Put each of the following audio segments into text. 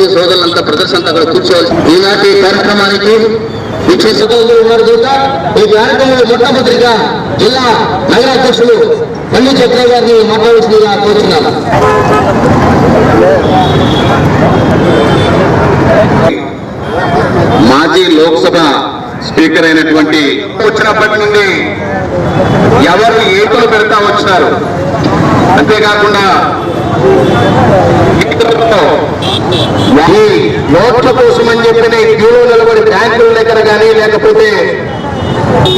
దయచేసి సోదరులంతా ప్రదర్శన అక్కడ కూర్చోవాలి. ఈనాటి కార్యక్రమానికి ఈ కార్యక్రమంలో మొట్టమొదటిగా జిల్లా నగరాధ్యక్షులు పల్లి చక్ర గారిని మాట్లాడాల్సిందిగా కోరుతున్నాను. మాజీ లోక్సభ స్పీకర్ అయినటువంటి వచ్చినప్పటి నుండి ఎవరు ఏకులు పెడతా వచ్చినారు. అంతేకాకుండా ఈ నోట్ల కోసం అని చెప్పిన క్యూలో నిలబడి బ్యాంకుల దగ్గర కానీ లేకపోతే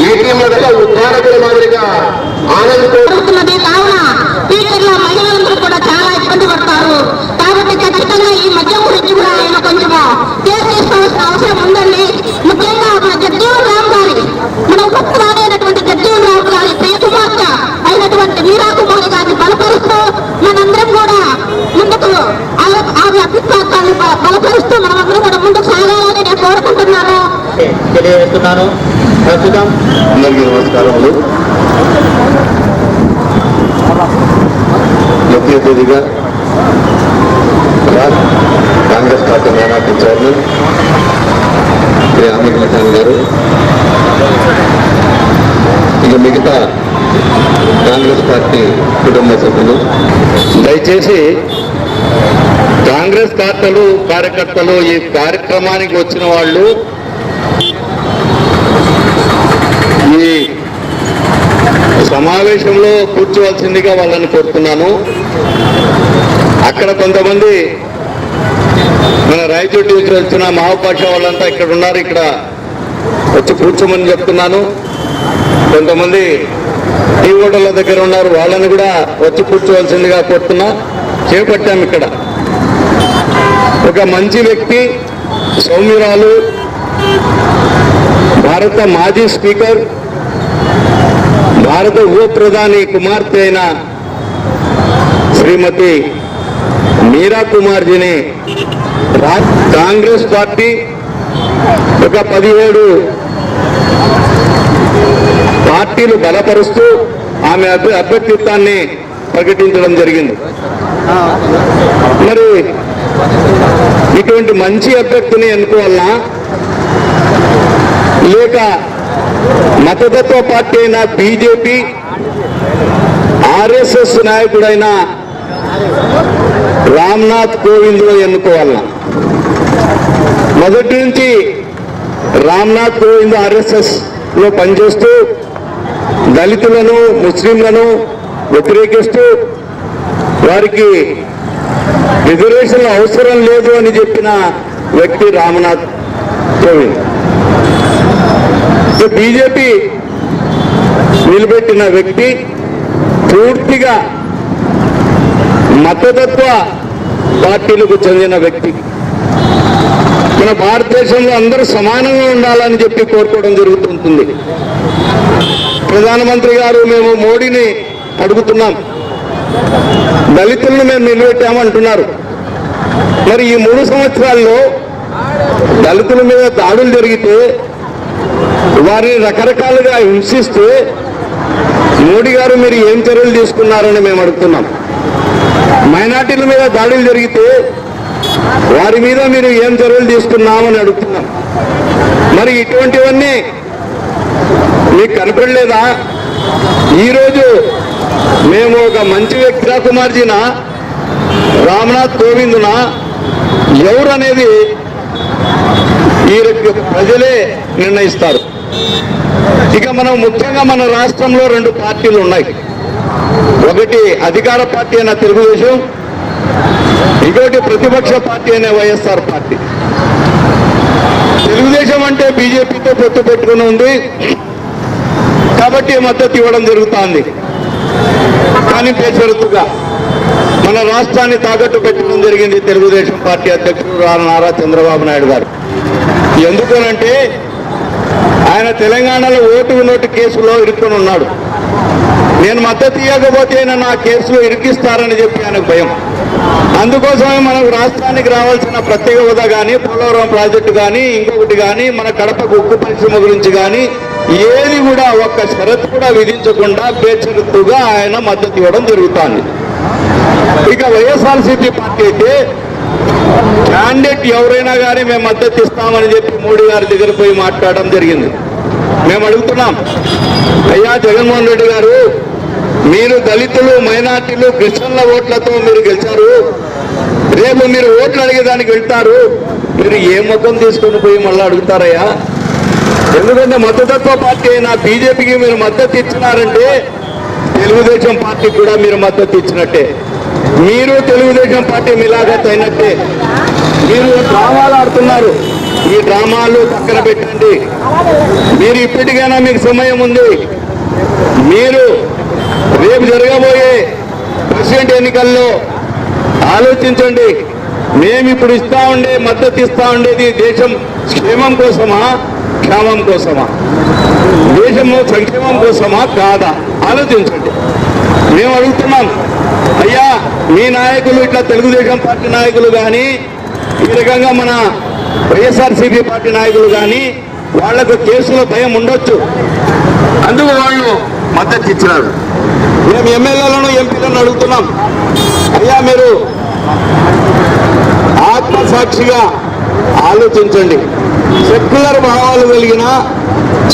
ఏటీఎంల దగ్గర ఉద్యోగుల మాదిరిగా ఆనందపడుతున్నది. కావున స్పీకర్ల మహిళలందరూ కూడా చాలా ఇబ్బంది పడతారు. కాబట్టి ఖచ్చితంగా ఈ మద్యం గురించి కూడా ఆయన కొంచెము కేసు తీసుకోవాల్సిన అవసరం ఉందండి. ముఖ్యంగా మన జగ్జీవన్ రామ్ గారి మన ఉపకుమారైనటువంటి జగ్జీవన్ రామ్ గారి ప్రియకుమార్తె అయినటువంటి మీరా కుమారి గారిని బలపరుస్తూ మనందరం కూడా ముందుకు ఆమె అభిప్రాయాన్ని బలపరుస్తూ మనమందరం కూడా ముందుకు సాగాలని నేను కోరుకుంటున్నాను, తెలియజేస్తున్నాను. ప్రస్తుతం అందరికీ నమస్కారములు. ముఖ్య అతిథిగా Congress party minority chairman Shri Amit Khan గారు, ఇక మిగతా కాంగ్రెస్ పార్టీ కుటుంబ సభ్యులు, దయచేసి కాంగ్రెస్ కార్యకర్తలు ఈ కార్యక్రమానికి వచ్చిన వాళ్ళు ఈ సమావేశంలో కూర్చోవలసిందిగా వాళ్ళని కోరుతున్నాను. అక్కడ కొంతమంది మన రాయచూరు నుంచి వచ్చిన మహాపాష వాళ్ళంతా ఇక్కడ ఉన్నారు, ఇక్కడ వచ్చి కూర్చోమని చెప్తున్నాను. కొంతమంది టీ హోటళ్ళ దగ్గర ఉన్నారు, వాళ్ళని కూడా వచ్చి కూర్చోవలసిందిగా కోరుతున్నా. చేపట్టాం ఇక్కడ ఒక మంచి వ్యక్తి, సౌమ్యురాలు, భారత మాజీ స్పీకర్, భారత ఉప ప్రధాని కుమార్తె అయిన శ్రీమతి మీరా కుమార్జీని కాంగ్రెస్ పార్టీ ఒక 17 పార్టీలు బలపరుస్తూ ఆమె అభ్యర్థిత్వాన్ని ప్రకటించడం జరిగింది. మరి ఇటువంటి మంచి అభ్యర్థిని ఎన్నుకోవాలన్నా లేక మతతత్వ పార్టీ అయిన బీజేపీ, ఆర్ఎస్ఎస్ నాయకుడైన రామ్నాథ్ కోవింద్ ఎన్నుకోవాలన్నా? మొదటి నుంచి రామ్నాథ్ కోవింద్ ఆర్ఎస్ఎస్ లో పనిచేస్తూ దళితులను, ముస్లింలను వ్యతిరేకిస్తూ వారికి రిజర్వేషన్లు అవసరం లేదు అని చెప్పిన వ్యక్తి రామ్నాథ్ కోవింద్. బీజేపీ నిలబెట్టిన వ్యక్తి పూర్తిగా మతతత్వ పార్టీలకు చెందిన వ్యక్తి. మన భారతదేశంలో అందరూ సమానంగా ఉండాలని చెప్పి కోరుకోవడం జరుగుతుంటుంది. ప్రధానమంత్రి గారు మేము మోడీని అడుగుతున్నాం, దళితులను మేము నిలబెట్టామంటున్నారు. మరి ఈ 3 సంవత్సరాల్లో దళితుల మీద దాడులు జరిగితే, వారిని రకరకాలుగా హింసిస్తే మోడీ గారు మీరు ఏం చర్యలు తీసుకున్నారని మేము అడుగుతున్నాం. మైనార్టీల మీద దాడులు జరిగితే వారి మీద మీరు ఏం చర్యలు తీసుకున్నామని అడుగుతున్నాం. మరి ఇటువంటివన్నీ మీకు కనపడలేదా? ఈరోజు మేము ఒక మంచి వ్యక్తి కుమార్జీన రామ్నాథ్ కోవింద్న ఎవరు అనేది ఈ ప్రజలే నిర్ణయిస్తారు. ఇక మనం ముఖ్యంగా మన రాష్ట్రంలో 2 పార్టీలు ఉన్నాయి. ఒకటి అధికార పార్టీ అయిన తెలుగుదేశం, ఇంకోటి ప్రతిపక్ష పార్టీ అయిన వైఎస్ఆర్ పార్టీ. తెలుగుదేశం అంటే బీజేపీతో పొత్తు పెట్టుకుని ఉంది కాబట్టి మద్దతు ఇవ్వడం జరుగుతోంది. కానీ బేషరతుగా మన రాష్ట్రాన్ని తాకట్టు పెట్టడం జరిగింది తెలుగుదేశం పార్టీ అధ్యక్షుడు నారా చంద్రబాబు నాయుడు గారు. ఎందుకనంటే ఆయన తెలంగాణలో ఓటు కేసులో ఇరుక్కుని ఉన్నాడు. నేను మద్దతు ఇవ్వకపోతే నా కేసులో ఇరికిస్తారని చెప్పి ఆయనకు భయం. అందుకోసమే మనకు రాష్ట్రానికి రావాల్సిన ప్రత్యేక హోదా కానీ, పోలవరం ప్రాజెక్టు కానీ, ఇంకొకటి కానీ, మన కడపకు ఉక్కు పరిశ్రమ గురించి కానీ ఏది కూడా ఒక్క షరతు కూడా విధించకుండా బేషరతుగా ఆయన మద్దతు ఇవ్వడం జరుగుతోంది. ఇక వైఎస్ఆర్సీపీ పార్టీ అయితే క్యాండిడేట్ ఎవరైనా కానీ మేము మద్దతు ఇస్తామని చెప్పి మోడీ గారి దగ్గర పోయి మాట్లాడడం జరిగింది. మేము అడుగుతున్నాం, అయ్యా జగన్మోహన్ రెడ్డి గారు, మీరు దళితులు, మైనార్టీలు, క్రిస్టియన్ల ఓట్లతో మీరు గెలిచారు. రేపు మీరు ఓట్లు అడిగేదానికి వెళ్తారు, మీరు ఏ ముఖం తీసుకొని పోయి మళ్ళీ అడుగుతారయ్యా? ఎందుకంటే మతతత్వ పార్టీ అయిన బీజేపీకి మీరు మద్దతు ఇచ్చినారంటే తెలుగుదేశం పార్టీకి కూడా మీరు మద్దతు ఇచ్చినట్టే. మీరు తెలుగుదేశం పార్టీ మిలాఖత్ అయినట్టే. మీరు డ్రామాలు ఆడుతున్నారు. ఈ డ్రామాలు పక్కన పెట్టండి. మీరు ఇప్పటికైనా మీకు సమయం ఉంది. మీరు రేపు జరగబోయే ప్రెసిడెంట్ ఎన్నికల్లో ఆలోచించండి. మేము ఇప్పుడు మద్దతు ఇస్తా ఉండేది దేశం క్షేమం కోసమా, క్షేమం కోసమా? దేశము సంక్షేమం కోసమా కాదా? ఆలోచించండి. మేము అడుగుతున్నాం, అయ్యా మీ నాయకులు ఇట్లా తెలుగుదేశం పార్టీ నాయకులు కానీ, ఈ రకంగా మన వైఎస్ఆర్సీపీ పార్టీ నాయకులు కానీ వాళ్లకు కేసులో భయం ఉండొచ్చు, అందుకు వాళ్ళు మద్దతు ఇచ్చినారు. మేము ఎమ్మెల్యేలను, ఎంపీలను అడుగుతున్నాం, అయ్యా మీరు ఆత్మసాక్షిగా ఆలోచించండి. సెక్యులర్ భావాలు కలిగిన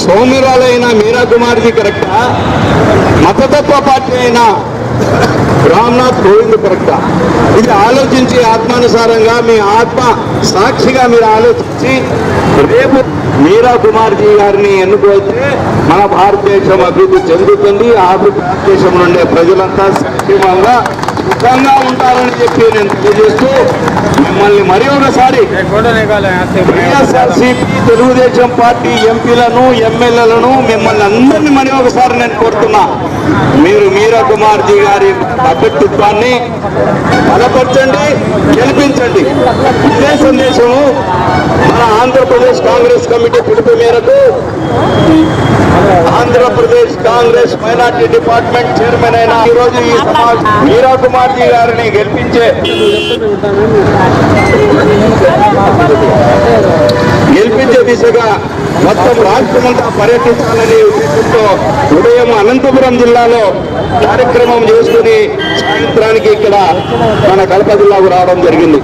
సౌమ్యురాలైన మీరా కుమార్జీ కరెక్టా? మతతత్వ పార్టీ అయిన రామ్నాథ్ కోవింద్ కరెక్టా? ఇది ఆలోచించి ఆత్మానుసారంగా మీ ఆత్మ సాక్షిగా మీరు ఆలోచించి రేపు మీరా కుమార్జీ గారిని ఎన్నుకోతే మన భారతదేశం అభివృద్ధి చెందుతుంది. ఆ భారతదేశం నుండే ప్రజలంతా సంక్షేమంగా సుఖంగా ఉంటారని చెప్పి నేను తెలియజేస్తూ మిమ్మల్ని మరి ఒకసారి వైఎస్ఆర్సీపీ తెలుగుదేశం పార్టీ ఎంపీలను, ఎమ్మెల్యేలను మిమ్మల్ని అందరినీ మరి ఒకసారి నేను కోరుతున్నా, మీరు మీరా కుమార్జీ గారి అభ్యర్థిత్వాన్ని బలపరచండి, గెలిపించండి. ఇదే సందేశము మన ఆంధ్రప్రదేశ్ కాంగ్రెస్ కమిటీ పిలుపు మేరకు Andhra Pradesh Congress minority department chairman అయిన ఈరోజు ఈ సమావేశం మీరా కుమార్జీ గారిని గెలిపించే దిశగా మొత్తం రాష్ట్రమంతా పర్యటించాలని ఉద్దేశంతో ఉదయం అనంతపురం జిల్లాలో కార్యక్రమం చేసుకుని సాయంత్రానికి ఇక్కడ మన కడప జిల్లాకు రావడం జరిగింది.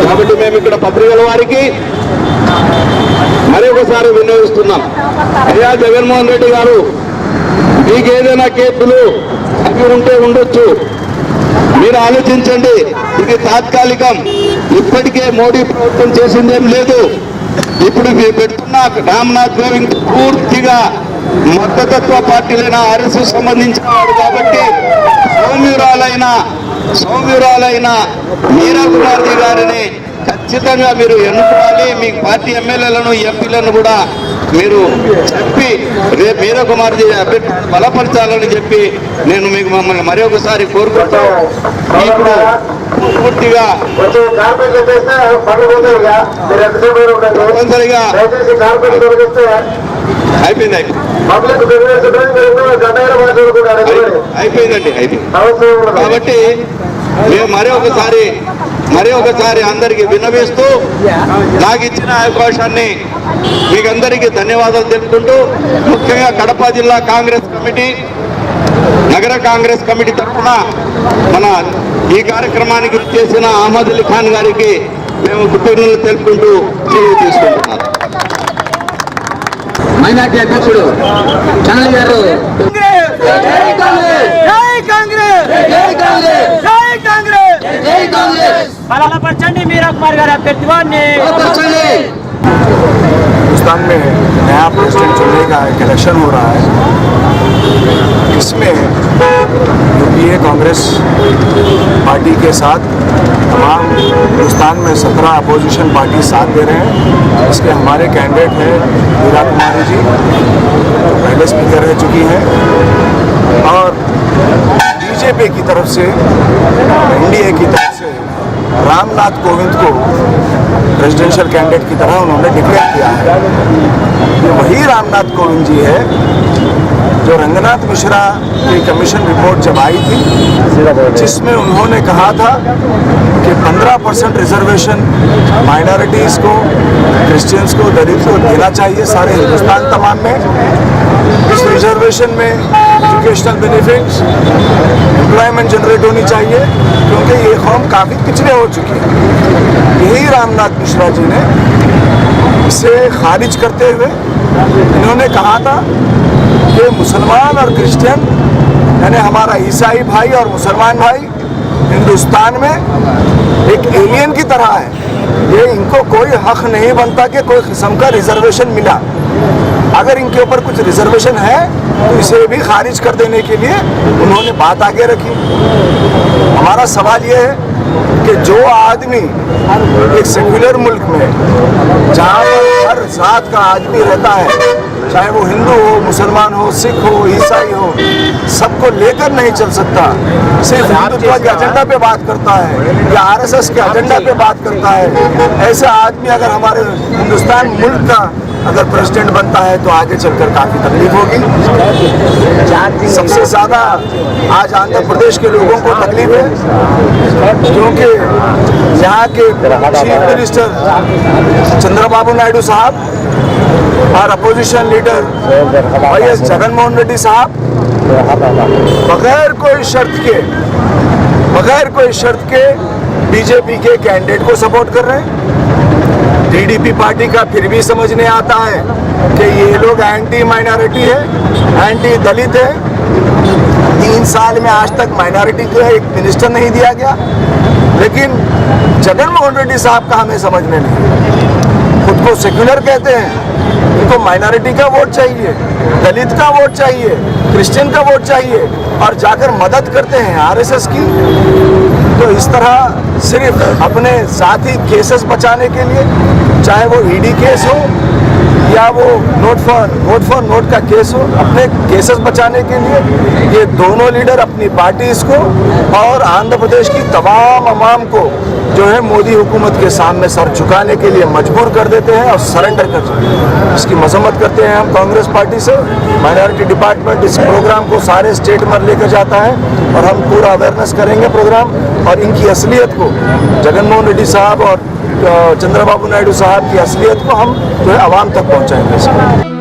కాబట్టి మేము ఇక్కడ పత్రికల వారికి మరి ఒకసారి వినియోగిస్తున్నాం, అయ్యా జగన్మోహన్ రెడ్డి గారు, మీకు ఏదైనా కేసులు అవి ఉంటే ఉండొచ్చు, మీరు ఆలోచించండి. ఇది తాత్కాలికం. ఇప్పటికే మోడీ ప్రభుత్వం చేసిందేం లేదు. ఇప్పుడు మీరు పెడుతున్న రామ్నాథ్ కోవింద్ పూర్తిగా మతతత్వ పార్టీలైన ఆర్ఎస్ఎస్ సంబంధించిన వాడు కాబట్టి సౌమ్యురాలైన మీరా కుమార్జీ గారిని ఖచ్చితంగా మీరు ఎన్నుకోవాలి. మీ పార్టీ ఎమ్మెల్యేలను, ఎంపీలను కూడా మీరు చెప్పి రేపు మీరా కుమార్జీ అభ్యర్థిని బలపరచాలని చెప్పి నేను మీకు మమ్మల్ని మరి ఒకసారి కోరుకుంటాను. ఇప్పుడు పూర్తిగా తప్పనిసరిగా అయిపోయిందండి. కాబట్టి మేము మరి ఒకసారి అందరికీ విన్నవిస్తూ నాకు ఇచ్చిన అవకాశాన్ని మీకందరికీ ధన్యవాదాలు తెలుపుకుంటూ, ముఖ్యంగా కడప జిల్లా కాంగ్రెస్ కమిటీ, నగర కాంగ్రెస్ కమిటీ తరఫున మన ఈ కార్యక్రమానికి చేసిన అహ్మద్ అలీ ఖాన్ గారికి మేము కృతజ్ఞతలు తెలుపుకుంటూ సెలవు తీసుకుంటున్నాం. మైనార్టీ అధ్యక్షుడు చంద్ర గారు బలపరచండి మీరా కుమార్ గారి అభ్యర్థిత్వాన్ని. हिंदुस्तान में नया प्रेसिडेंट चुनने का एक इलेक्शन हो रहा है. इसमें यूपीए कांग्रेस पार्टी के साथ तमाम हिंदुस्तान में 17 अपोजिशन पार्टी साथ दे रहे हैं. इसके हमारे कैंडिडेट हैं मीरा कुमारी जी, जो पहले स्पीकर रह चुकी हैं, और बीजेपी की तरफ से, एनडीए की तरफ से रामनाथ कोविंद को प्रेसिडेंशियल कैंडिडेट की तरह उन्होंने डिक्लेयर किया है. ये वही रामनाथ कोविंद जी है जो रंगनाथ मिश्रा की कमीशन रिपोर्ट जब आई थी, जिसमें उन्होंने कहा था कि 15% रिजर्वेशन माइनॉरिटीज़ को, क्रिश्चियंस को, दलित को देना चाहिए सारे हिंदुस्तान तमाम में. इस रिजर्वेशन में एजुकेशनल बेनिफिट्स, एम्प्लॉयमेंट जनरेट होनी चाहिए, क्योंकि ये कौम काफ़ी पिछड़े हो चुकी है। यही रामनाथ मिश्रा जी ने इसे खारिज करते हुए इन्होंने कहा था कि मुसलमान और क्रिश्चियन, यानी हमारा ईसाई भाई और मुसलमान भाई हिंदुस्तान में एक एलियन की तरह है। ये इनको कोई हक नहीं बनता कि कोई किस्म का रिजर्वेशन मिला। अगर इनके ऊपर कुछ रिजर्वेशन है तो इसे भी खारिज कर देने के लिए उन्होंने बात आगे रखी। हमारा सवाल ये है कि जो आदमी एक सेक्युलर मुल्क में, जहाँ पर हर जात का आदमी रहता है, चाहे वो हिंदू हो, मुसलमान हो, सिख हो, ईसाई हो, सबको लेकर नहीं चल सकता, सिर्फ हिंदुत्व के एजेंडा पे बात करता है या आरएसएस के एजेंडा पे बात करता है, ऐसा आदमी अगर हमारे हिंदुस्तान मुल्क का अगर प्रेसिडेंट बनता है तो आगे चलकर काफ़ी तकलीफ होगी। सबसे ज़्यादा आज आंध्र प्रदेश के लोगों को तकलीफ है, क्योंकि यहाँ के चीफ मिनिस्टर चंद्रबाबू नायडू साहब और opposition leader YS Jaganmohan Reddy साहब बगैर कोई शर्त के बीजेपी के कैंडिडेट को सपोर्ट कर रहे हैं। टीडीपी पार्टी का फिर भी समझ नहीं आता है कि ये लोग एंटी माइनॉरिटी है, एंटी दलित है। 3 साल में आज तक माइनॉरिटी को एक मिनिस्टर नहीं दिया गया, लेकिन जगनमोहन रेड्डी साहब का हमें समझ में नहीं। खुद को सेक्युलर कहते हैं, उनको माइनॉरिटी का वोट चाहिए, दलित का वोट चाहिए, क्रिश्चियन का वोट चाहिए, और जाकर मदद करते हैं आरएसएस की। तो इस तरह सिर्फ अपने साथी केसेस बचाने के लिए, चाहे वो ईडी केस हो या वो वोट फॉर नोट का केस हो, अपने केसेस बचाने के लिए ये दोनों लीडर अपनी पार्टीज को और आंध्र प्रदेश की तमाम अवाम को जो है मोदी हुकूमत के सामने सर झुकाने के लिए मजबूर कर देते हैं और सरेंडर कर देते हैं। इसकी मजम्मत करते हैं हम कांग्रेस पार्टी से। माइनॉरिटी डिपार्टमेंट इस प्रोग्राम को सारे स्टेट में लेकर जाता है और हम पूरा अवेयरनेस करेंगे प्रोग्राम, और इनकी असलियत को, जगनमोहन रेड्डी साहब और चंद्रबाबू नायडू साहब की असलियत को हम जो है आवाम तक पहुँचाएंगे।